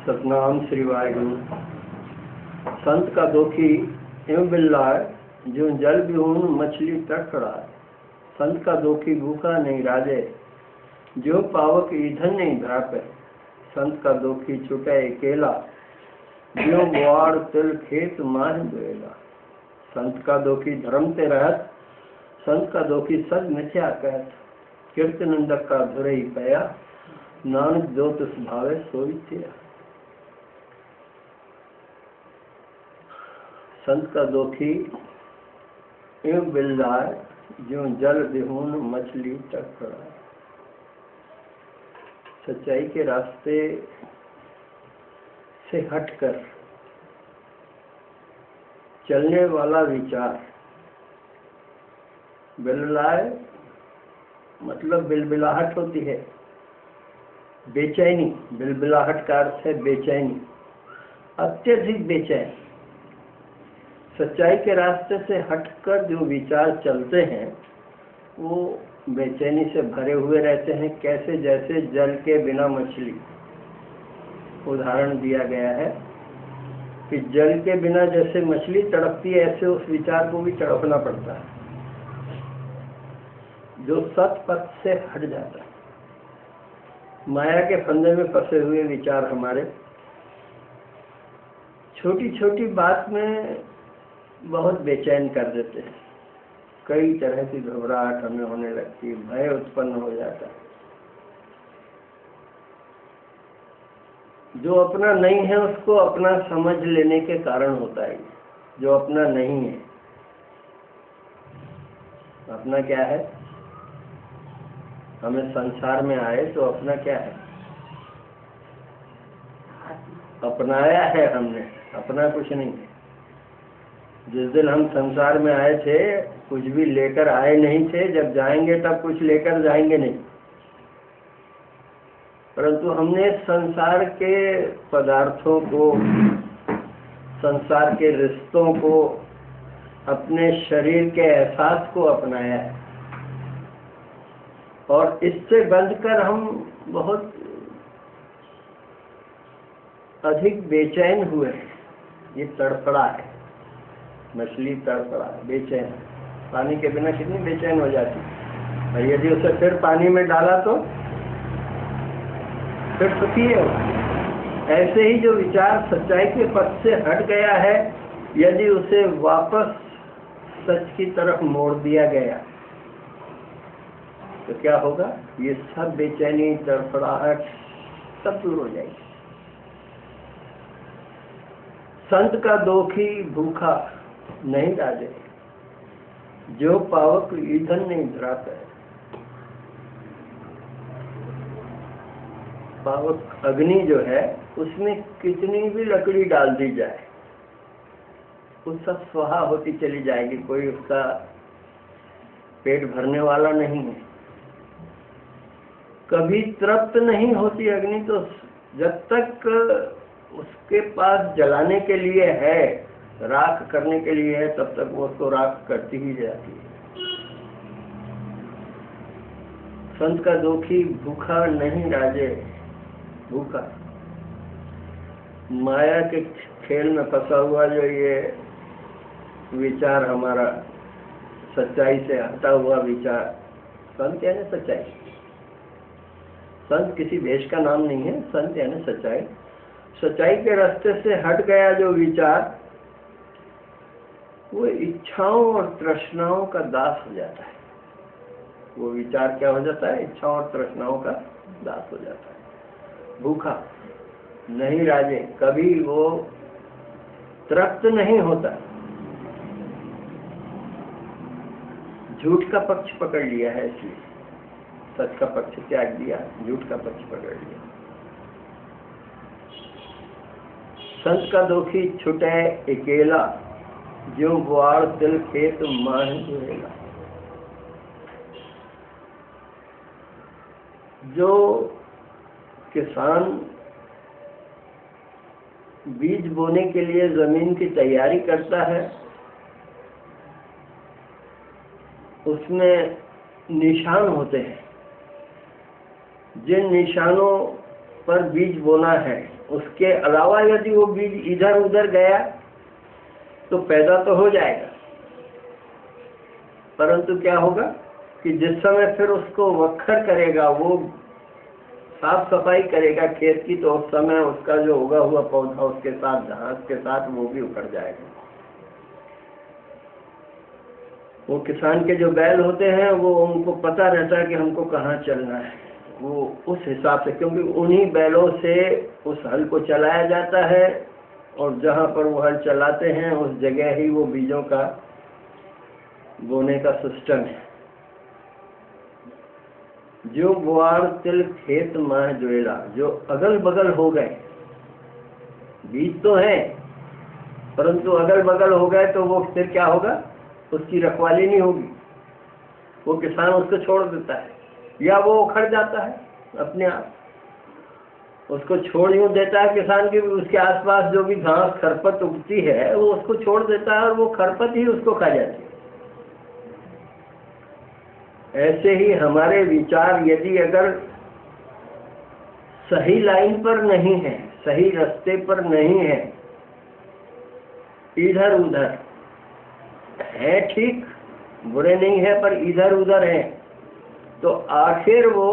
सतनाम श्री वाहिगुरु। संत का दोखी एवं बिल्लाए, जो जल बिहून मछली तड़फड़ाए। संत का दोखी भूखा नहीं राजे, जो पावक ईंधन नहीं धरापे। संत का दोखी छुटे अकेला, जो ग्वाड़ तिल खेत माह बोएगा। संत का दोखी धर्म ते रहत, संत का दोखी सद मिथ्या कहत। कीर्तनंदक का धुरई पया, नानक जो तिस भावे सोई थिया। संत का दोखी एवं बिल्लाए, जो जल बिहून मछली तड़फड़ाए। सच्चाई के रास्ते से हटकर चलने वाला विचार, बिललाए मतलब बिलबिलाहट होती है, बेचैनी। बिलबिलाहट का अर्थ है बेचैनी, अत्यधिक बेचैन। सच्चाई के रास्ते से हटकर जो विचार चलते हैं वो बेचैनी से भरे हुए रहते हैं। कैसे? जैसे जल के बिना मछली। उदाहरण दिया गया है कि जल के बिना जैसे मछली तड़पती है, ऐसे उस विचार को भी तड़पना पड़ता है जो सत पथ से हट जाता है। माया के फंदे में फंसे हुए विचार हमारे छोटी छोटी बात में बहुत बेचैन कर देते हैं। कई तरह की घबराहट हमें होने लगती है, भय उत्पन्न हो जाता है। जो अपना नहीं है उसको अपना समझ लेने के कारण होता है। जो अपना नहीं है, अपना क्या है? हमें संसार में आए तो अपना क्या है? अपनाया है हमने, अपना कुछ नहीं है। जिस दिन हम संसार में आए थे कुछ भी लेकर आए नहीं थे, जब जाएंगे तब कुछ लेकर जाएंगे नहीं। परंतु हमने संसार के पदार्थों को, संसार के रिश्तों को, अपने शरीर के एहसास को अपनाया है और इससे बंधकर हम बहुत अधिक बेचैन हुए। ये तड़फड़ा है, मछली तड़फड़ा है, बेचैन। पानी के बिना कितनी बेचैन हो जाती, और यदि उसे फिर पानी में डाला तो फिर सुखी है। ऐसे ही जो विचार सच्चाई के पथ से हट गया है, यदि उसे वापस सच की तरफ मोड़ दिया गया तो क्या होगा? ये सब बेचैनी, तड़फड़ाहट सब दूर हो जाएगी। संत का दोखी भूखा नहीं राजे, जो पावक ईंधन नहीं धराता है। पावक अग्नि जो है, उसमें कितनी भी लकड़ी डाल दी जाए वो सब स्वाहा होती चली जाएगी। कोई उसका पेट भरने वाला नहीं है। कभी तृप्त नहीं होती अग्नि। तो जब तक उसके पास जलाने के लिए है, राख करने के लिए है, तब तक वो उसको राख करती ही जाती है। संत का दोखी भूखा नहीं राजे, भूखा। माया के खेल में फंसा हुआ जो ये विचार हमारा, सच्चाई से हटा हुआ विचार। संत यानी सच्चाई। संत किसी देश का नाम नहीं है, संत यानी सच्चाई। सच्चाई के रास्ते से हट गया जो विचार, वो इच्छाओं और तृष्णाओं का दास हो जाता है। वो विचार क्या हो जाता है? इच्छाओं और तृष्णाओं का दास हो जाता है। भूखा नहीं राजे, कभी वो तृप्त नहीं होता। झूठ का पक्ष पकड़ लिया है, इसलिए सच का पक्ष त्याग दिया, झूठ का पक्ष पकड़ लिया। संत का दोखी छुटे अकेला, जो ग्वाड़ तिल खेत माह बोएगा। जो किसान बीज बोने के लिए जमीन की तैयारी करता है, उसमें निशान होते हैं। जिन निशानों पर बीज बोना है, उसके अलावा यदि वो बीज इधर उधर गया तो पैदा तो हो जाएगा, परंतु क्या होगा कि जिस समय फिर उसको वक्खर करेगा, वो साफ सफाई करेगा खेत की, तो उस समय उसका जो उगा हुआ पौधा उसके साथ घास के साथ वो भी उखड़ जाएगा। वो किसान के जो बैल होते हैं वो उनको पता रहता है कि हमको कहाँ चलना है, वो उस हिसाब से, क्योंकि उन्हीं बैलों से उस हल को चलाया जाता है और जहाँ पर वो हल चलाते हैं उस जगह ही वो बीजों का बोने का सिस्टम है। जो गुआर तिल खेत माह जोएला, जो अगल बगल हो गए, बीज तो है परंतु अगल बगल हो गए तो वो फिर क्या होगा, उसकी रखवाली नहीं होगी, वो किसान उसको छोड़ देता है या वो उखड़ जाता है अपने आप, उसको छोड़ यूं देता है किसान की, उसके आसपास जो भी घास खरपत उगती है वो उसको छोड़ देता है और वो खरपत ही उसको खा जाती है। ऐसे ही हमारे विचार यदि अगर सही लाइन पर नहीं है, सही रास्ते पर नहीं है, इधर उधर है, ठीक बुरे नहीं है पर इधर उधर है, तो आखिर वो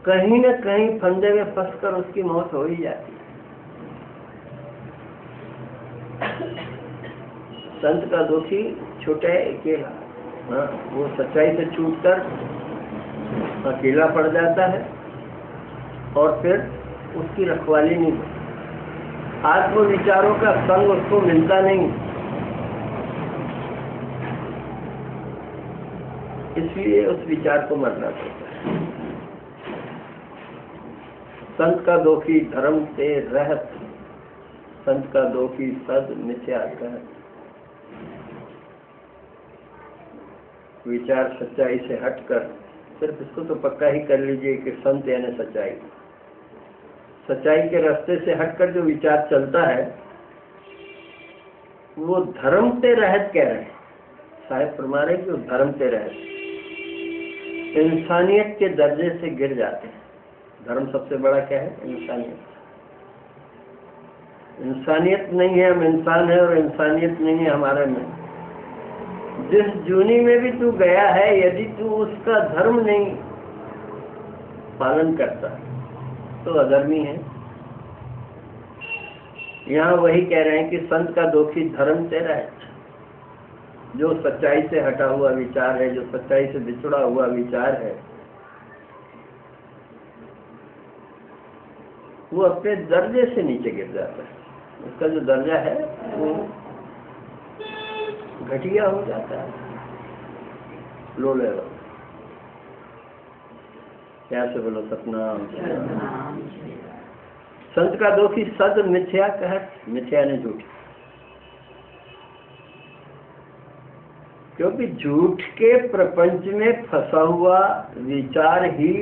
कहीं न कहीं फंदे में फंसकर उसकी मौत हो ही जाती है। संत का दुखी छूटे अकेला, हाँ, वो सच्चाई से छूटकर अकेला पड़ जाता है और फिर उसकी रखवाली नहीं होती, आत्म विचारों का संग उसको मिलता नहीं, इसलिए उस विचार को मरना पड़ता है। संत का दोखी धर्म से रहत, संत का दोखी सद मिथ्या कहत। विचार सच्चाई से हटकर, सिर्फ इसको तो पक्का ही कर लीजिए कि संत यानी सच्चाई, सच्चाई के रास्ते से हटकर जो विचार चलता है वो धर्म से रहत कह रहे हैं, साहिब फरमा रहे कि वो धर्म से रहत, इंसानियत के दर्जे से गिर जाते हैं। धर्म सबसे बड़ा क्या है, इंसानियत। इंसानियत नहीं है, हम इंसान है और इंसानियत नहीं है हमारे में। जिस जूनी में भी तू गया है, यदि तू उसका धर्म नहीं पालन करता तो अधर्मी है। यहाँ वही कह रहे हैं कि संत का दोखी धर्म से रहे, जो सच्चाई से हटा हुआ विचार है, जो सच्चाई से बिछड़ा हुआ विचार है, वो अपने दर्जे से नीचे गिर जाता है। उसका जो दर्जा है वो घटिया हो जाता है, लो लेवल। क्या से बोलो, सतनाम। संत का दोखी सद मिथ्या कहत, मिथ्या ने झूठ, क्योंकि झूठ के प्रपंच में फंसा हुआ विचार ही,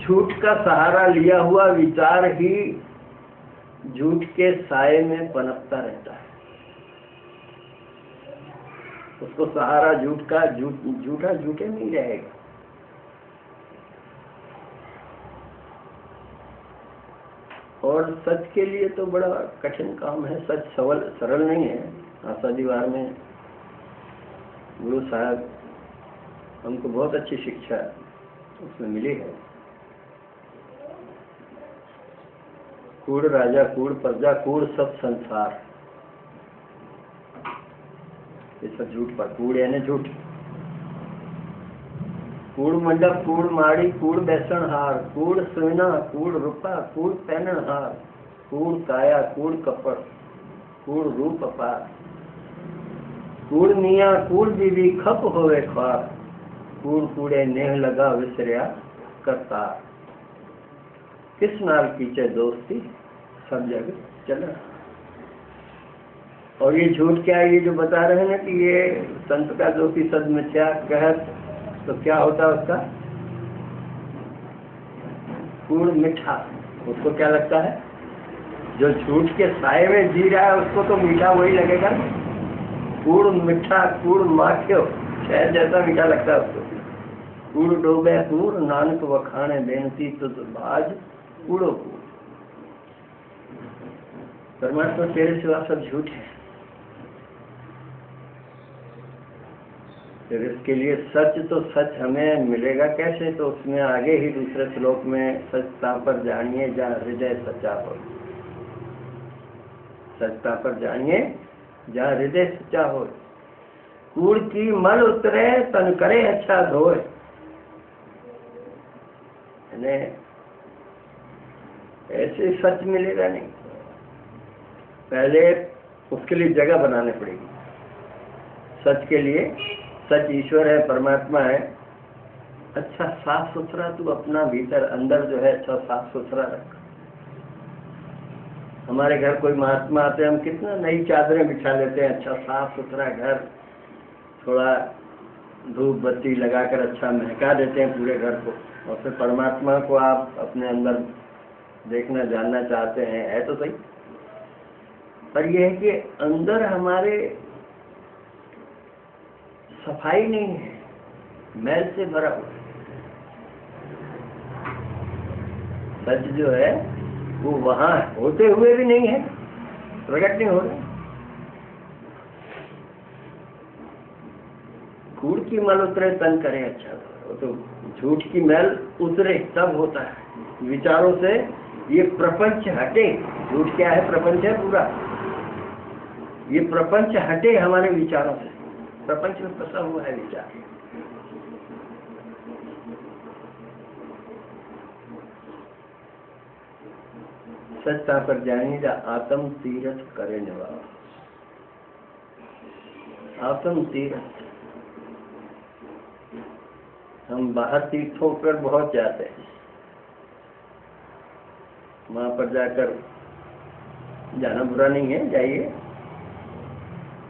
झूठ का सहारा लिया हुआ विचार ही झूठ के साए में पनपता रहता है। उसको सहारा झूठ का, झूठा झूठे नहीं रहेगा। और सच के लिए तो बड़ा कठिन काम है, सच सरल नहीं है। आशा दीवार में गुरु साहब हमको बहुत अच्छी शिक्षा उसमें मिली है। कूड़ राजा कूड़ प्रजा कूड़ सब संसार, ये सब झूठ पर, कूड़ यानी झूठ। कूड़ मंडप कूड़ माड़ी कूड़ बेसन हार, कूड़ सोना कूड़ रूपा कूड़ पहनन हार, कूड़ काया कूड़ कपड़ कूड़ रूप अपार, कूड़ मियाँ कूड़ बीवी खप होवे ख्वार, कूड़ कूड़े नेह लगा विसरिया करतार, किस नाल कीचे दोस्ती सब जगह चला। और ये झूठ क्या है, ये जो बता रहे हैं ना कि ये संत का दोषी सद मिथ्या कहत, तो क्या होता है उसका, कूड़ मीठा। उसको क्या लगता है, जो झूठ के साए में जी रहा है उसको तो मीठा वही लगेगा। कूड़ मीठा कूड़ माख्यो, शहद जैसा मीठा लगता है उसको। कूड़ डोबे कूड़ नानक वखाणे बेनती तुझ बाज कूड़ो कूड़। परमात्मा तेरे सिवा सब झूठ है। फिर इसके लिए सच, तो सच हमें मिलेगा कैसे? तो उसमें आगे ही दूसरे श्लोक में सचता पर जानिए जहाँ हृदय सच्चा हो। सचता पर जानिए जहाँ हृदय सच्चा हो। कूड़ की मल उतरे तन करे अच्छा धोए। ऐसे सच मिलेगा नहीं, पहले उसके लिए जगह बनाने पड़ेगी। सच के लिए, सच ईश्वर है, परमात्मा है। अच्छा साफ सुथरा तू अपना भीतर अंदर जो है अच्छा साफ सुथरा रख। हमारे घर कोई महात्मा आते हैं, हम कितना नई चादरें बिछा लेते हैं, अच्छा साफ सुथरा घर, थोड़ा धूप बत्ती लगाकर अच्छा महका देते हैं पूरे घर को। और फिर परमात्मा को आप अपने अंदर देखना जानना चाहते हैं, है तो सही। पर यह है कि अंदर हमारे सफाई नहीं है, मैल से भरा हुआ। सच जो है वो वहां होते हुए भी नहीं है, प्रकट नहीं हो रहा। कूड़ की मैल उतरे तन करे अच्छा, तो झूठ की मैल उतरे तब होता है। विचारों से ये प्रपंच हटे। झूठ क्या है? प्रपंच है पूरा। ये प्रपंच हटे हमारे विचारों से। प्रपंच में फंसा हुआ है विचार। सचता पर जानी आत्म तीरथ करे निवास। आत्म तीरथ, हम बाहर तीर्थों पर बहुत जाते हैं, वहां पर जाकर जाना बुरा नहीं है, जाइए।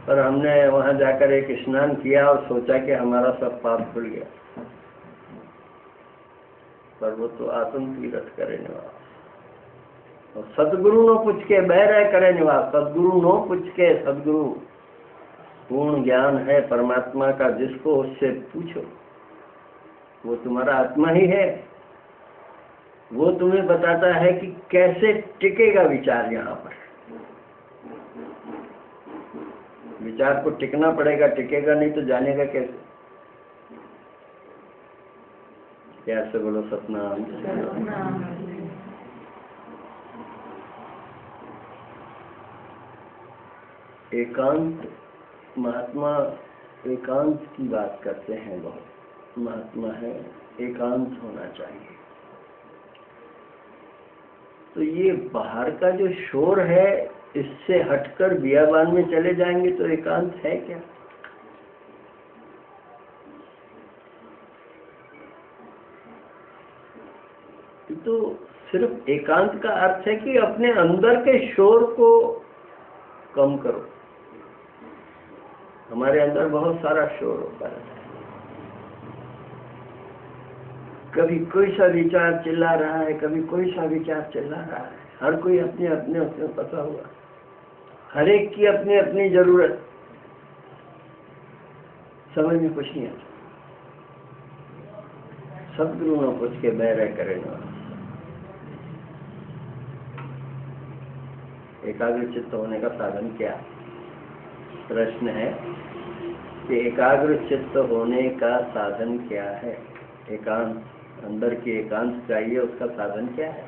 पर हमने वहां जाकर एक स्नान किया और सोचा कि हमारा सब पाप धुल गया। पर वो तो आत्म तीरथ करे निवास। और सदगुरु नो पूछ के बहरे करे निवास। सदगुरु नो पूछ के, सदगुरु पूर्ण ज्ञान है परमात्मा का, जिसको उससे पूछो वो तुम्हारा आत्मा ही है। वो तुम्हें बताता है कि कैसे टिकेगा विचार। यहाँ पर विचार को टिकना पड़ेगा, टिकेगा नहीं तो जानेगा कैसे? प्यार से बोलो सतनाम। एकांत, महात्मा एकांत की बात करते हैं बहुत। महात्मा है, एकांत होना चाहिए। तो ये बाहर का जो शोर है, इससे हटकर बियाबान में चले जाएंगे तो एकांत है क्या? तो सिर्फ एकांत का अर्थ है कि अपने अंदर के शोर को कम करो। हमारे अंदर बहुत सारा शोर होता है। कभी कोई सा विचार चिल्ला रहा है, कभी कोई सा विचार चिल्ला रहा है। हर कोई अपने अपने उसमें फंसा हुआ, हर एक की अपनी अपनी जरूरत। समझ में कुछ नहीं आता। सदगुरु ने पूछ के बहरे करे ना। एकाग्र चित्त होने का साधन क्या? प्रश्न है कि एकाग्र चित्त होने का साधन क्या है? एकांत, अंदर की एकांत चाहिए, उसका साधन क्या है?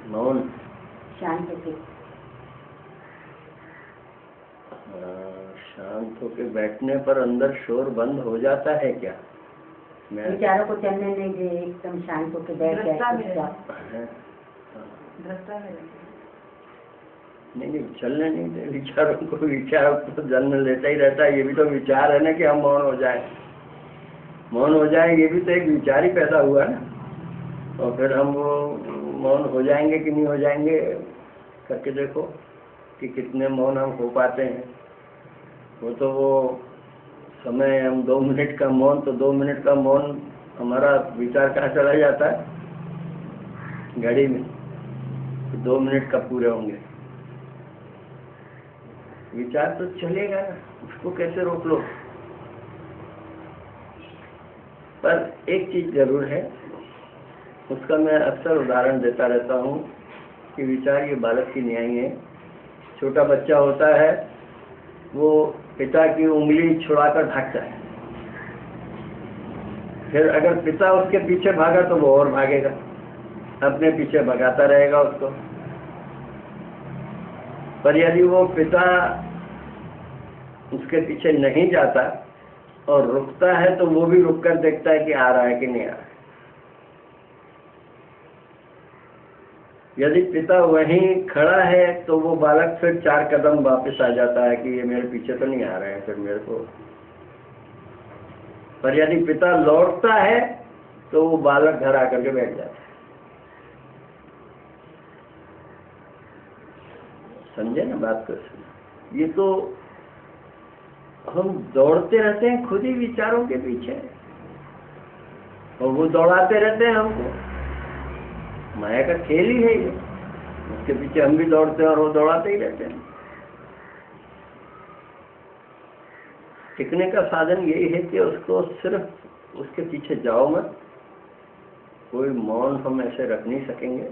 मौन, शांत होके बैठने पर अंदर शोर बंद हो जाता है क्या? विचारों को चलने नहीं दे, एकदम शांत होकर बैठ जाए। नहीं, चलने नहीं दे विचारों को। विचार तो जन्म लेता ही रहता है। ये भी तो विचार है ना कि हम मौन हो जाए। मौन हो जाए, ये भी तो एक विचार ही पैदा हुआ ना। और फिर हम वो मौन हो जाएंगे कि नहीं हो जाएंगे करके देखो कि कितने मौन हम हो पाते हैं। वो तो वो समय, हम 2 मिनट का मौन, तो 2 मिनट का मौन हमारा विचार कहाँ चला जाता है घड़ी में। तो 2 मिनट कब पूरे होंगे? विचार तो चलेगा ना, उसको कैसे रोक लो। पर एक चीज जरूर है, उसका मैं अक्सर उदाहरण देता रहता हूँ कि विचार ये बालक की न्याय है। छोटा बच्चा होता है, वो पिता की उंगली छुड़ाकर भागता है, फिर अगर पिता उसके पीछे भागा तो वो और भागेगा, अपने पीछे भगाता रहेगा उसको। पर यदि वो पिता उसके पीछे नहीं जाता और रुकता है तो वो भी रुक कर देखता है कि आ रहा है कि नहीं आ रहा है। यदि पिता वहीं खड़ा है तो वो बालक फिर 4 कदम वापस आ जाता है कि ये मेरे पीछे तो नहीं आ रहे हैं फिर मेरे को। पर यदि पिता लौटता है तो वो बालक घर आकर के बैठ जाता है। समझे ना बात को? ये तो हम दौड़ते रहते हैं खुद ही विचारों के पीछे, और वो दौड़ाते रहते हैं हमको। माया का खेल ही है ये, उसके पीछे हम भी दौड़ते हैं और वो दौड़ाते ही रहते हैं। टिकने का साधन यही है कि उसको सिर्फ उसके पीछे जाओ मत। कोई मौन हम ऐसे रख नहीं सकेंगे,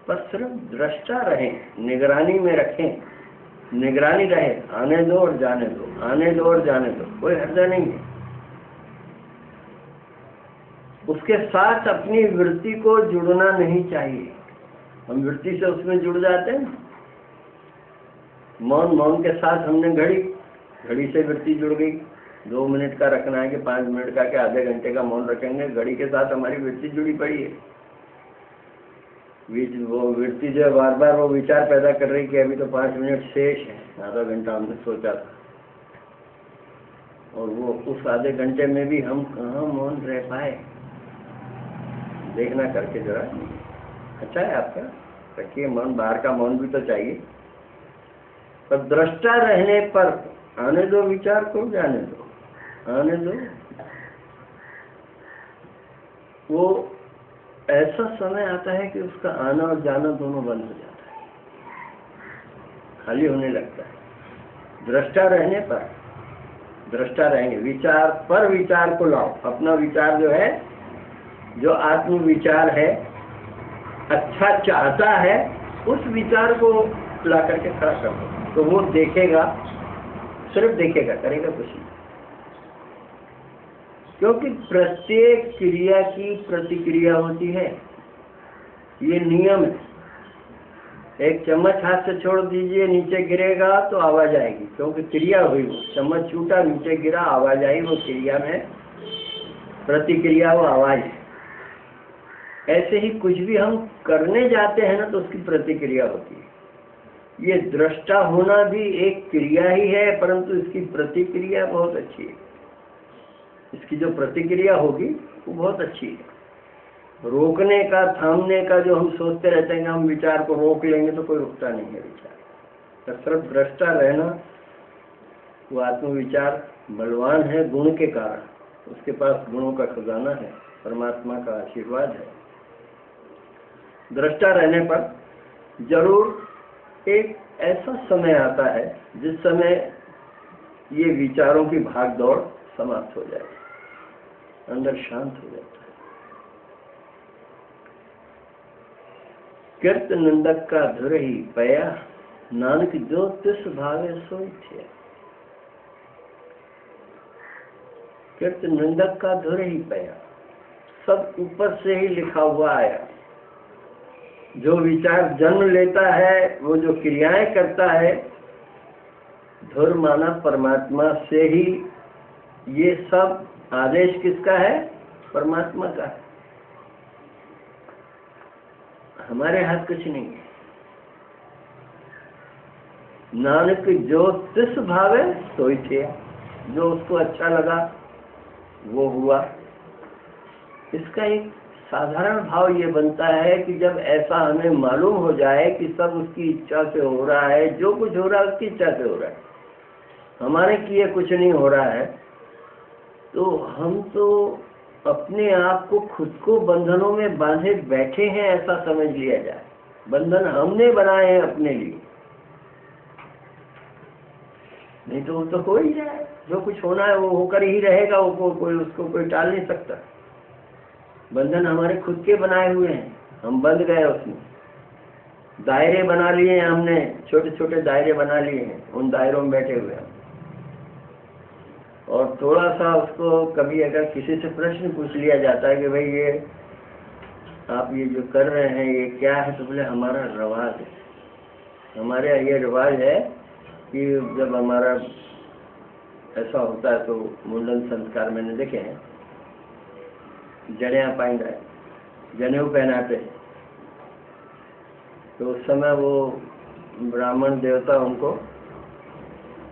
पर सिर्फ दृष्टा रहें, निगरानी में रखें, निगरानी रहे, आने दो और जाने दो, आने दो और जाने दो, कोई हर्जा नहीं है। उसके साथ अपनी वृत्ति को जुड़ना नहीं चाहिए। हम वृत्ति से उसमें जुड़ जाते हैं। मौन के साथ हमने घड़ी से वृत्ति जुड़ गई। 2 मिनट का रखना है कि 5 मिनट का कि आधे घंटे का मौन रखेंगे, घड़ी के साथ हमारी वृत्ति जुड़ी पड़ी है। वो वृत्ति जो बार बार वो विचार पैदा कर रही कि अभी तो 5 मिनट शेष है, आधा घंटा हमने सोचा था, और वो उस आधे घंटे में भी हम कहाँ मौन रह पाए। देखना करके जरा। अच्छा है आपका, रखिए मौन, बाहर का मौन भी तो चाहिए, पर दृष्टा रहने पर आने दो विचार को, जाने दो, आने दो। वो ऐसा समय आता है कि उसका आना और जाना दोनों बंद हो जाता है, खाली होने लगता है। दृष्टा रहने पर, दृष्टा रहेंगे, विचार पर विचार को लाओ। अपना विचार जो है, जो आत्म विचार है, अच्छा चाहता है, उस विचार को ला करके खड़ा कर दो, तो वो देखेगा, सिर्फ देखेगा, करेगा कुछ नहीं। क्योंकि प्रत्येक क्रिया की प्रतिक्रिया होती है, ये नियम है। एक चम्मच हाथ से छोड़ दीजिए, नीचे गिरेगा तो आवाज आएगी, क्योंकि क्रिया हुई। वो चम्मच छूटा, नीचे गिरा, आवाज आई, वो क्रिया में प्रतिक्रिया, वो आवाज है। ऐसे ही कुछ भी हम करने जाते हैं ना, तो उसकी प्रतिक्रिया होती है। ये दृष्टा होना भी एक क्रिया ही है, परंतु इसकी प्रतिक्रिया बहुत अच्छी है। इसकी जो प्रतिक्रिया होगी वो बहुत अच्छी है। रोकने का, थामने का जो हम सोचते रहते हैं कि हम विचार को रोक लेंगे, तो कोई रुकता नहीं है विचार। तो सिर्फ दृष्टा रहना, वो आत्मविचार बलवान है गुण के कारण, उसके पास गुणों का खजाना है, परमात्मा का आशीर्वाद है। दृष्टा रहने पर जरूर एक ऐसा समय आता है जिस समय ये विचारों की भाग दौड़ समाप्त हो जाए, अंदर शांत हो जाता है। कीर्त निंदक का धुर ही पया, नानक जो तिस भावे सोई थिया। कीर्त निंदक का धुर ही पया, सब ऊपर से ही लिखा हुआ आया। जो विचार जन्म लेता है, वो जो क्रियाएं करता है, धुर माना परमात्मा से ही। ये सब आदेश किसका है? परमात्मा का है, हमारे हाथ कुछ नहीं है। नानक जो तिस भावे सोई थे, जो उसको अच्छा लगा वो हुआ। इसका एक साधारण भाव ये बनता है कि जब ऐसा हमें मालूम हो जाए कि सब उसकी इच्छा से हो रहा है, जो कुछ हो रहा है उसकी इच्छा से हो रहा है, हमारे किए कुछ नहीं हो रहा है, तो हम तो अपने आप को खुद को बंधनों में बांधे बैठे हैं, ऐसा समझ लिया जाए। बंधन हमने बनाए हैं अपने लिए। नहीं तो वो तो हो ही जाए, जो कुछ होना है वो होकर ही रहेगा, वो कोई उसको कोई टाल नहीं सकता। बंधन हमारे खुद के बनाए हुए हैं, हम बंध गए उसमें। दायरे बना लिए हैं हमने, छोटे छोटे दायरे बना लिए हैं, उन दायरों में बैठे हुए हैं। और थोड़ा सा उसको कभी अगर किसी से प्रश्न पूछ लिया जाता है कि भाई ये आप ये जो कर रहे हैं ये क्या है, तो बोले हमारा रिवाज है, हमारे यहाँ ये रिवाज है कि जब हमारा ऐसा होता है तो मुंडन संस्कार मैंने देखे हैं, जनेऊ पहनता है, जनेऊ पहनाते हैं, तो उस समय वो ब्राह्मण देवता उनको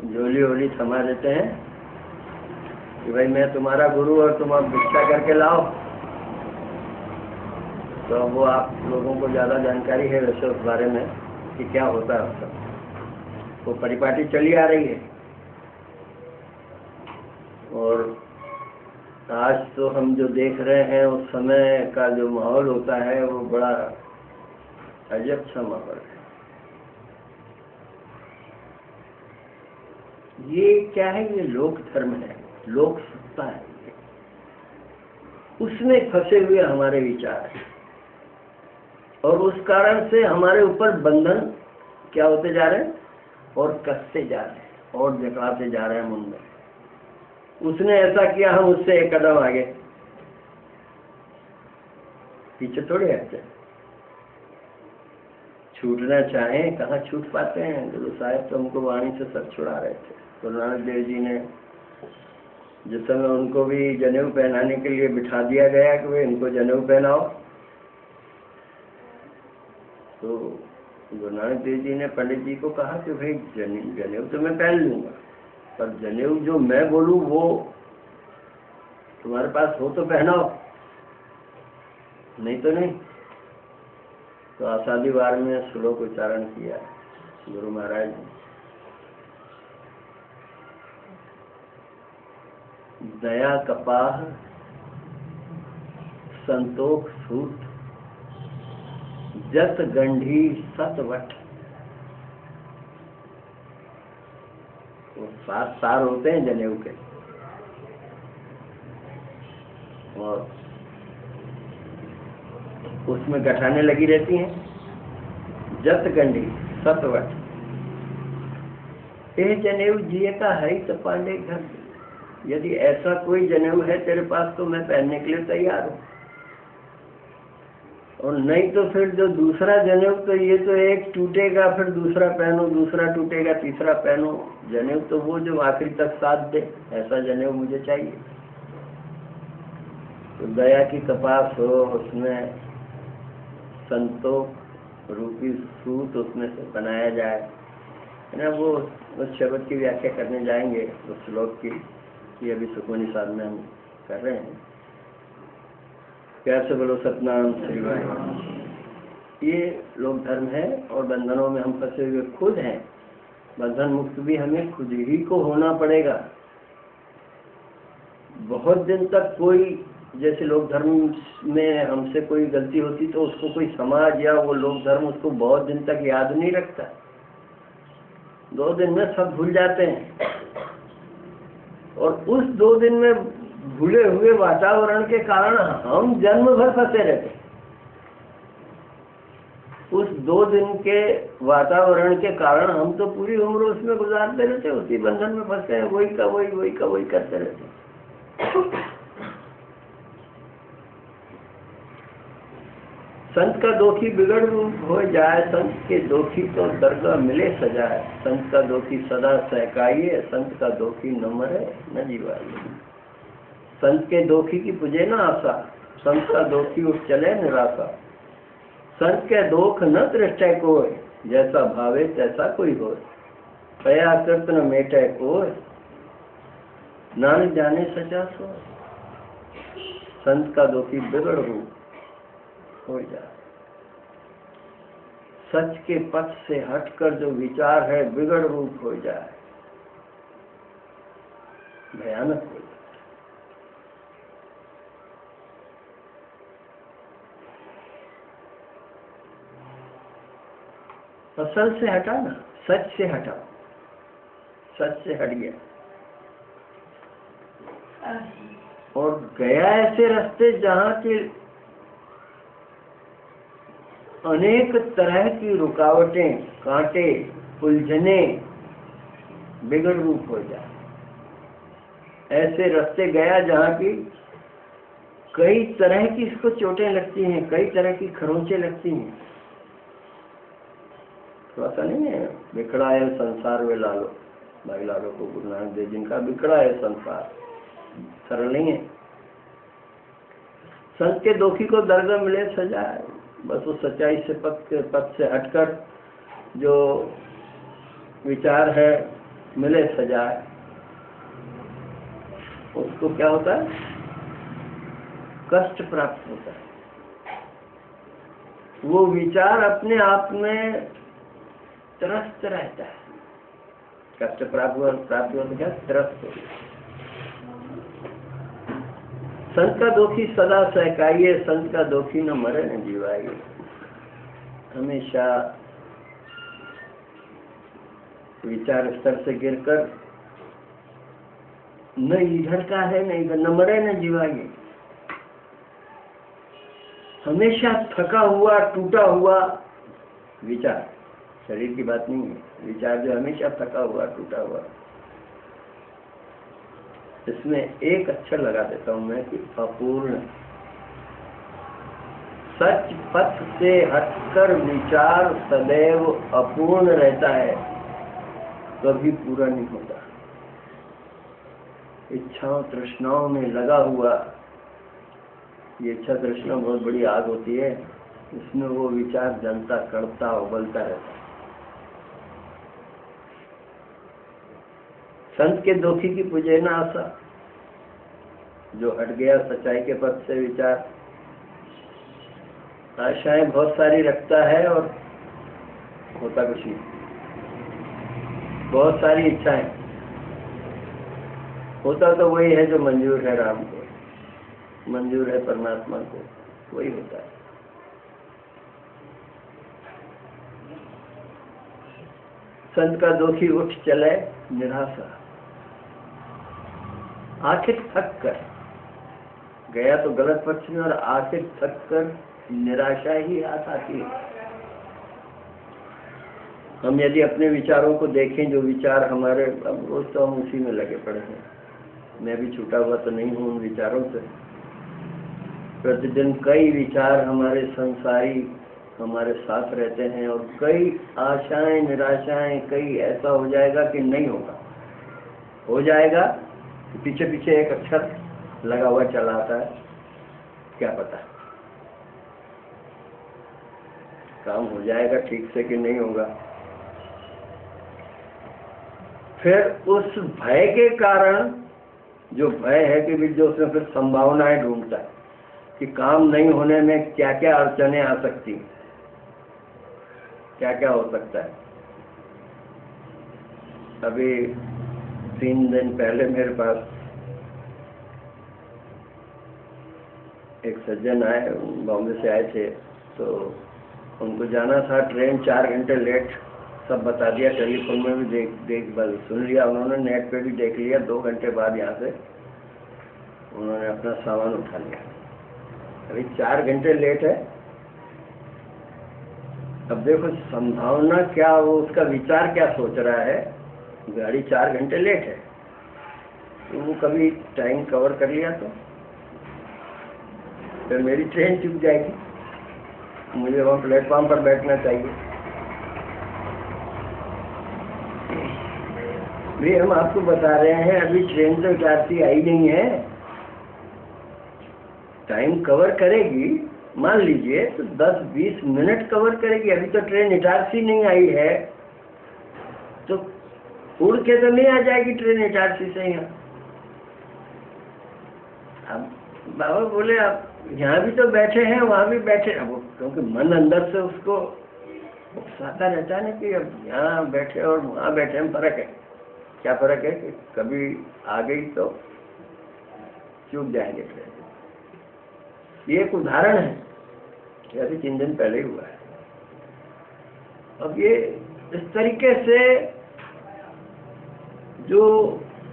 झोली वोली थमा देते हैं कि भाई मैं तुम्हारा गुरु और तुम अब भिक्षा करके लाओ। तो वो आप लोगों को ज़्यादा जानकारी है वैसे उस बारे में कि क्या होता है उसका, वो परिपाटी चली आ रही है। और आज तो हम जो देख रहे हैं उस समय का जो माहौल होता है वो बड़ा अजब सा माहौल है। ये क्या है, ये लोक धर्म है, लोक सत्ता है, उसमें फंसे हुए हमारे विचार हैं और उस कारण से हमारे ऊपर बंधन क्या होते जा रहे हैं और कसते जा रहे हैं और जकड़ाते जा रहे हैं मुंड में। उसने ऐसा किया, हम उससे एक कदम आगे पीछे थोड़े हटते। छूटना चाहें कहाँ छूट पाते हैं। गुरु साहब तो हमको वाणी से सब छुड़ा रहे थे। गुरु नानक देव जी ने जिस समय उनको भी जनेऊ पहनाने के लिए बिठा दिया गया कि वे इनको जनेऊ पहनाओ, तो गुरु नानक देव जी ने पंडित जी को कहा कि भाई जनेऊ तो मैं पहन लूंगा, पर जनेऊ जो मैं बोलूं वो तुम्हारे पास हो तो पहनाओ, नहीं तो नहीं। तो आषाढ़ी वार में श्लोक उच्चारण किया गुरु महाराज ने, दया कपाह संतोष सूत जत गंढी सतवट। वो 7 तार होते हैं जनेऊ के, और उसमें गठाने लगी रहती हैं। जत गंढी सतवट ये जनेऊ जिये का है तो पांडे घर। यदि ऐसा कोई जनेऊ है तेरे पास तो मैं पहनने के लिए तैयार हूँ, और नहीं तो फिर जो दूसरा जनेऊ तो ये तो एक टूटेगा फिर दूसरा पहनो, दूसरा टूटेगा तीसरा पहनो। जनेऊ तो वो जो आखिरी तक साथ दे, ऐसा जनेऊ मुझे चाहिए। तो दया की कपास हो, उसमें संतोष रूपी सूत उसमें से बनाया जाए, है ना। वो उस शब्द की व्याख्या करने जाएंगे उस श्लोक की, ये अभी सुकूनी साध में हम कर रहे हैं। कैसे बोलो सतनाम श्री वाहिगुरु। ये लोक धर्म है और बंधनों में हम फंसे हुए खुद हैं। बंधन मुक्त भी हमें खुद ही को होना पड़ेगा। बहुत दिन तक कोई, जैसे लोक धर्म में हमसे कोई गलती होती तो उसको कोई समाज या वो लोक धर्म उसको बहुत दिन तक याद नहीं रखता, 2 दिन में सब भूल जाते हैं। और उस 2 दिन में भूले हुए वातावरण के कारण हम जन्म भर फंसे रहते। उस 2 दिन के वातावरण के कारण हम तो पूरी उम्र उसमें गुजारते रहते, उसी बंधन में फंसे हैं, वही का वही, वही का वही करते रहते। संत का दोखी बिगड़ रूप हो जाए, संत के दोखी तो दरगाह मिले सजाए। संत का दोखी सदा सहकाइए, संत का दोखी न मरे न जीवाइए। संत के दोखी की पुजे न आशा, संत का दोखी उठ चले निराशा। संत के दोख न दृष्टि कोय, जैसा भावे तैसा कोई होय। पया कृत न मेटे कोय, नानक जाने सचा सोय। संत का दोखी बिगड़ रूप हो जाए, सच के पथ से हटकर जो विचार है बिगड़ रूप हो जाए, भयानक हो जाए। असल से हटाना, सच से हटाओ। सच से हट गया और गया ऐसे रास्ते जहाँ के अनेक तरह की रुकावटें, कांटे, उलझने बिगड़ रूप हो जाए। ऐसे रास्ते गया जहाँ की कई तरह की इसको चोटें लगती हैं, कई तरह की खरोंचें लगती हैं। थोड़ा सा नहीं है, बिखड़ा है संसार वे लालो, भाई लालो को गुरु नानक देव जिनका बिखड़ा है संसार, सरल नहीं है। संत के दोखी को दरगाह मिले सजा, बस वो सच्चाई से पथ से हटकर जो विचार है मिले सजा, उसको क्या होता है? कष्ट प्राप्त होता है। वो विचार अपने आप में त्रस्त रहता है। कष्ट प्राप्त हुआ तो क्या? त्रस्त हो। संत का दोखी सदा सहकाइए, संत का दोखी न मरे न जीवाइए। हमेशा विचार स्तर से गिरकर न इधर का है न इधर, न मरे न जीवाइए। हमेशा थका हुआ टूटा हुआ विचार, शरीर की बात नहीं है, विचार जो हमेशा थका हुआ टूटा हुआ, इसमें एक अक्षर लगा देता हूं मैं कि अपूर्ण। सच पथ से हटकर विचार सदैव अपूर्ण रहता है, कभी पूरा नहीं होता। इच्छाओं तृष्णाओं में लगा हुआ, ये इच्छा तृष्णा बहुत बड़ी आग होती है, इसमें वो विचार जलता कड़ता उबलता रहता है। संत के दोखी की पूजे न आशा, जो हट गया सच्चाई के पथ से विचार, आशाएं बहुत सारी रखता है और होता कुछ नहीं। बहुत सारी इच्छाएं, होता तो वही है जो मंजूर है राम को, मंजूर है परमात्मा को, वही होता है। संत का दोखी उठ चले निराशा, आखिर थक कर गया तो गलत पक्ष में, और आखिर थक कर निराशा ही हाथ आती है। हम यदि अपने विचारों को देखें, जो विचार हमारे, अब रोज तो हम उसी में लगे पड़े हैं, मैं भी छूटा हुआ तो नहीं हूँ उन विचारों से। प्रतिदिन कई विचार हमारे संसारी हमारे साथ रहते हैं, और कई आशाएं निराशाएं, कई ऐसा हो जाएगा कि नहीं होगा, हो जाएगा पीछे पीछे एक अक्षर लगा हुआ चला आता है, क्या पता काम हो जाएगा ठीक से कि नहीं होगा। फिर उस भय के कारण, जो भय है कि जो उसमें फिर संभावनाएं ढूंढता है कि काम नहीं होने में क्या क्या अड़चने आ सकती, क्या क्या हो सकता है। अभी 3 दिन पहले मेरे पास एक सज्जन आए, बॉम्बे से आए थे, तो उनको जाना था, ट्रेन 4 घंटे लेट, सब बता दिया, टेलीफोन में भी देख सुन लिया उन्होंने, नेट पे भी देख लिया। 2 घंटे बाद यहाँ से उन्होंने अपना सामान उठा लिया। अभी 4 घंटे लेट है। अब देखो संभावना क्या, वो उसका विचार क्या सोच रहा है, गाड़ी 4 घंटे लेट है, तो वो कभी टाइम कवर कर लिया तो फिर मेरी ट्रेन चूक जाएगी, मुझे वहाँ प्लेटफॉर्म पर बैठना चाहिए। भी हम आपको बता रहे हैं, अभी ट्रेन तो इटारसी आई नहीं है, टाइम कवर करेगी, मान लीजिए तो 10-20 मिनट कवर करेगी। अभी तो ट्रेन इटारसी नहीं आई है, तो उड़ के तो नहीं आ जाएगी ट्रेन इटारसी से यहाँ। अब बाबा बोले आप यहाँ भी तो बैठे हैं, वहाँ भी बैठे, अब क्योंकि मन अंदर से उसको उकसाता रहता है ना कि अब यहाँ बैठे और वहाँ बैठे में फर्क है। क्या फर्क है कि कभी आ गई तो चूक जाएंगे ट्रेन। ये एक उदाहरण है, ये अभी 3 दिन पहले हुआ है। अब ये इस तरीके से जो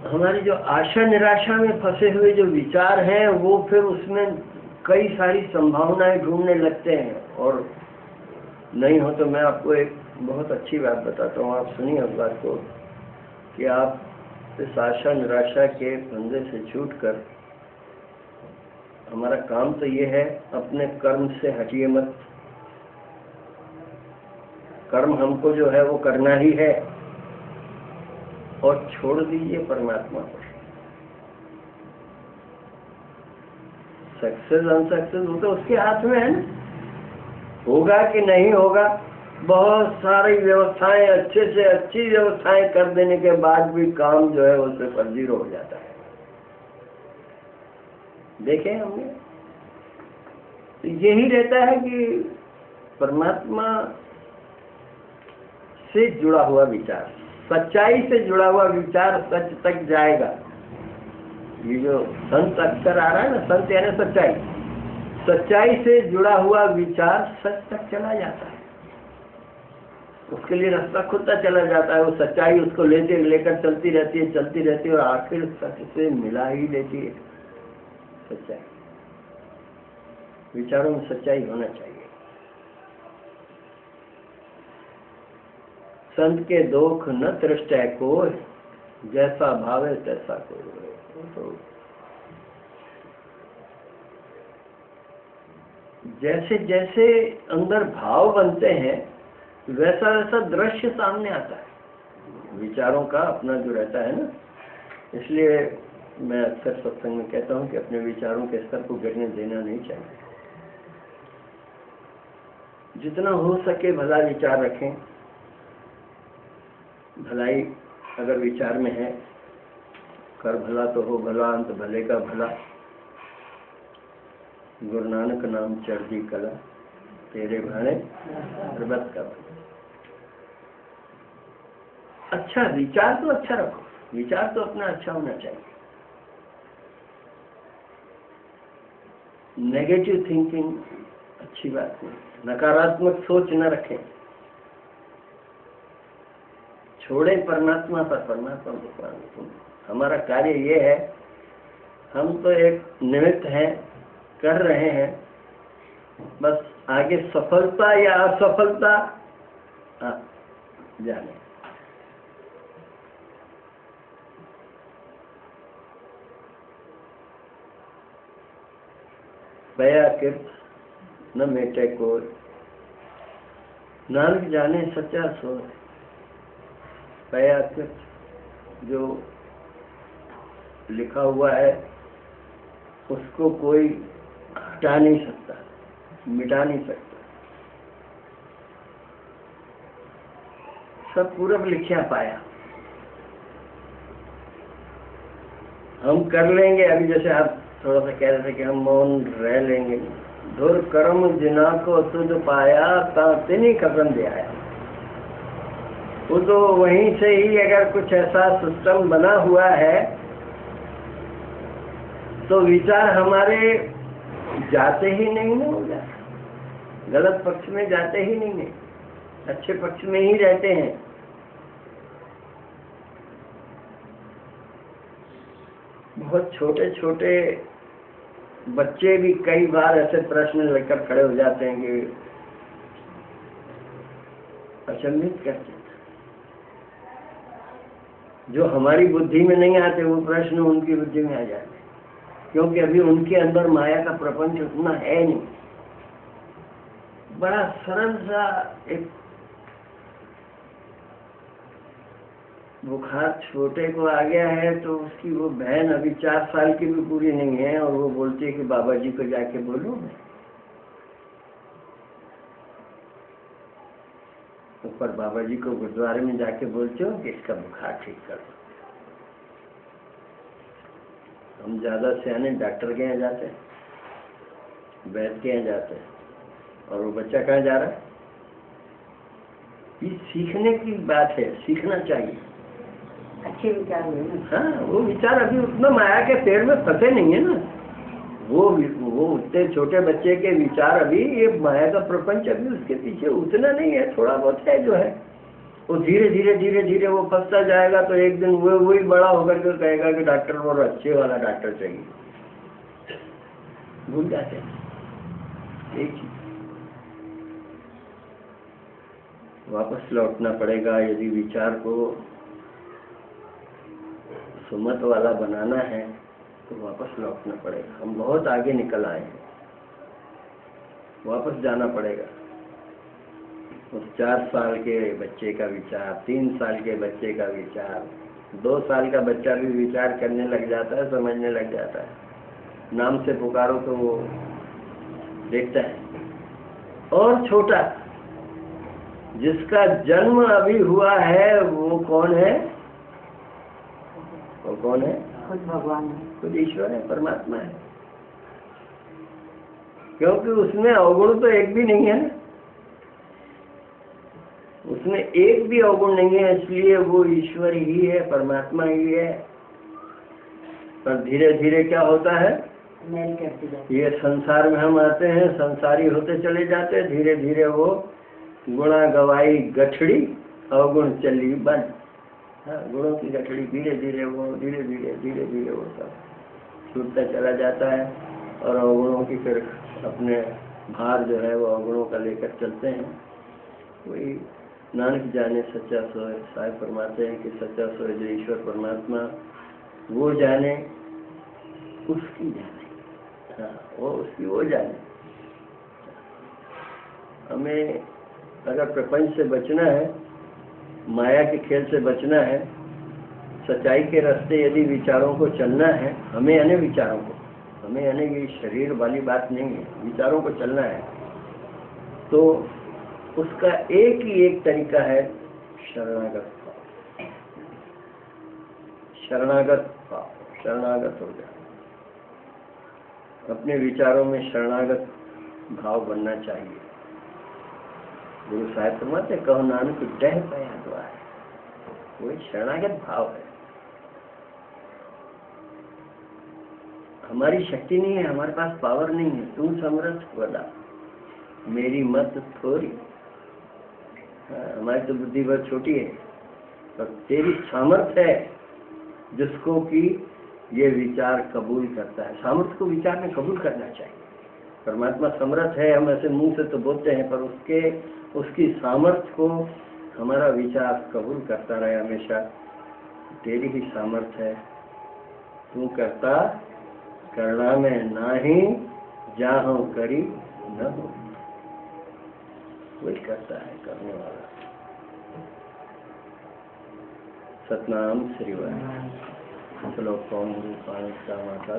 हमारी जो आशा निराशा में फंसे हुए जो विचार हैं वो फिर उसमें कई सारी संभावनाएं ढूंढने लगते हैं। और नहीं हो तो मैं आपको एक बहुत अच्छी बात बताता हूँ, आप सुनिए उस बात को, कि आप इस आशा निराशा के फंदे से छूटकर, हमारा काम तो ये है, अपने कर्म से हटिए मत। कर्म हमको जो है वो करना ही है, और छोड़ दीजिए परमात्मा को। सक्सेस अनसक्सेस वो तो उसके हाथ में है ना, होगा कि नहीं होगा। बहुत सारी व्यवस्थाएं, अच्छे से अच्छी व्यवस्थाएं कर देने के बाद भी काम जो है वो सिर्फ 0 हो जाता है। देखें हमने, तो यही रहता है कि परमात्मा से जुड़ा हुआ विचार, सच्चाई से जुड़ा हुआ विचार सच तक जाएगा। ये जो संत अक्षर आ रहा है ना, संत यानी सच्चाई, सच्चाई से जुड़ा हुआ विचार सच तक चला जाता है। उसके लिए रास्ता खुलता चला जाता है। वो सच्चाई उसको लेकर चलती रहती है और आखिर सच से मिला ही देती है। सच्चाई, विचारों में सच्चाई होना चाहिए। संत के दोख न तृष्टै कोय, जैसा भावे तैसा कोय। तो जैसे जैसे अंदर भाव बनते हैं वैसा वैसा दृश्य सामने आता है। विचारों का अपना जो रहता है ना, इसलिए मैं अक्सर सत्संग में कहता हूँ कि अपने विचारों के स्तर को गिरने देना नहीं चाहिए। जितना हो सके भला विचार रखें। भलाई अगर विचार में है, कर भला तो हो भला, अंत भले का भला। गुरु नानक नाम चढ़दी कला, तेरे भाने सर्बत का भला। अच्छा विचार तो अच्छा रखो, विचार तो अपना अच्छा होना चाहिए। नेगेटिव थिंकिंग अच्छी बात नहीं, नकारात्मक सोच न रखें। छोड़े परमात्मा पर, परमात्मा भगवान। हमारा कार्य ये है, हम तो एक निमित्त हैं, कर रहे हैं, बस आगे सफलता या असफलता जाने। बया कृत न मेटे कोय, नानक जाने सच्चा सोय। बया कृत जो लिखा हुआ है उसको कोई हटा नहीं सकता, मिटा नहीं सकता। सब पूरब लिखा पाया। हम कर लेंगे। अभी जैसे आप थोड़ा सा कह रहे थे कि हम मौन रह लेंगे। धुर कर्म जिना को तुझ पाया, तातिनी कदम दे आया। वो तो वहीं से ही अगर कुछ ऐसा सिस्टम बना हुआ है तो विचार हमारे जाते ही नहीं ना, हो जाता गलत पक्ष में जाते ही नहीं है, अच्छे पक्ष में ही रहते हैं। बहुत छोटे छोटे बच्चे भी कई बार ऐसे प्रश्न लेकर खड़े हो जाते हैं कि अचंभित करते हैं। जो हमारी बुद्धि में नहीं आते वो प्रश्न उनकी बुद्धि में आ जाते हैं, क्योंकि अभी उनके अंदर माया का प्रपंच उतना है नहीं। बड़ा सरल सा एक बुखार छोटे को आ गया है तो उसकी वो बहन अभी 4 साल की भी पूरी नहीं है और वो बोलती है कि बाबा जी को जाके बोलूं मैं। ऊपर बाबा जी को गुरुद्वारे में जाके बोलते हो कि इसका बुखार ठीक कर दो। हम ज्यादा सियाने डॉक्टर के यहाँ जाते हैं, वैद्य के यहाँ जाते हैं, और वो बच्चा कहाँ जा रहा है? ये सीखने की बात है, सीखना चाहिए। अच्छे विचार हुए ना। हाँ, वो विचार अभी उतना माया के पेड़ में फंसे नहीं है ना। वो उतने छोटे बच्चे के विचार अभी, ये माया का प्रपंच अभी उसके पीछे उतना नहीं है, थोड़ा बहुत है जो है। वो धीरे धीरे वो फंसता जाएगा, तो एक दिन वो वही बड़ा होकर के कहेगा कि डॉक्टर और अच्छे वाला डॉक्टर चाहिए। भूल जाते हैं एक चीज, वापस लौटना पड़ेगा। यदि विचार को सुमत वाला बनाना है तो वापस लौटना पड़ेगा। हम बहुत आगे निकल आए हैं, वापस जाना पड़ेगा। उस 4 साल के बच्चे का विचार, 3 साल के बच्चे का विचार, 2 साल का बच्चा भी विचार करने लग जाता है, समझने लग जाता है। नाम से पुकारो तो वो देखता है। और छोटा जिसका जन्म अभी हुआ है वो कौन है? वो कौन है? खुद भगवान है, खुद ईश्वर है, परमात्मा है। क्योंकि उसमें अवगुण तो एक भी नहीं है ना, उसमें एक भी अवगुण नहीं है, इसलिए वो ईश्वर ही है, परमात्मा ही है। पर धीरे धीरे क्या होता है, मेल करती जाती ये संसार में हम आते हैं, संसारी होते चले जाते हैं। धीरे धीरे वो गुणा गवाई गठड़ी, अवगुण चली बंद। हाँ, गुणों की गठड़ी धीरे धीरे वो सब छूटता चला जाता है। और अवगुणों की फिर अपने भार जो है वो अवगुणों का लेकर चलते हैं। वही नानक जाने सच्चा सोए, साहिब फरमाते हैं कि सच्चा सोए जो ईश्वर परमात्मा, वो जाने उसकी जाने। हाँ, वो उसकी वो जाने। हमें अगर प्रपंच से बचना है, माया के खेल से बचना है, सच्चाई के रास्ते यदि विचारों को चलना है, हमें यानी विचारों को, हमें यानी ये शरीर वाली बात नहीं है, विचारों को चलना है, तो उसका एक ही एक तरीका है शरणागत भाव। शरणागत भाव, शरणागत हो जाए। अपने विचारों में शरणागत भाव बनना चाहिए। गुरु साहिब फरमाते कहो नानक डह पाया द्वार, वही शरणागत भाव है। हमारी शक्ति नहीं है, हमारे पास पावर नहीं है। तू समर्थ बता, मेरी मत थोड़ी। हमारी तो बुद्धि बहुत छोटी है, पर तेरी सामर्थ्य है जिसको कि ये विचार कबूल करता है। सामर्थ्य को विचार में कबूल करना चाहिए। परमात्मा समर्थ है, हम ऐसे मुंह से तो बोलते हैं, पर उसकी सामर्थ्य को हमारा विचार कबूल करता रहे हमेशा। तेरी ही सामर्थ्य है, तू करता करना में नाही, जाहु करी न हो। वही करता है करने वाला। सतनाम श्री वाहिगुरू। चलो कौन रूपान का माता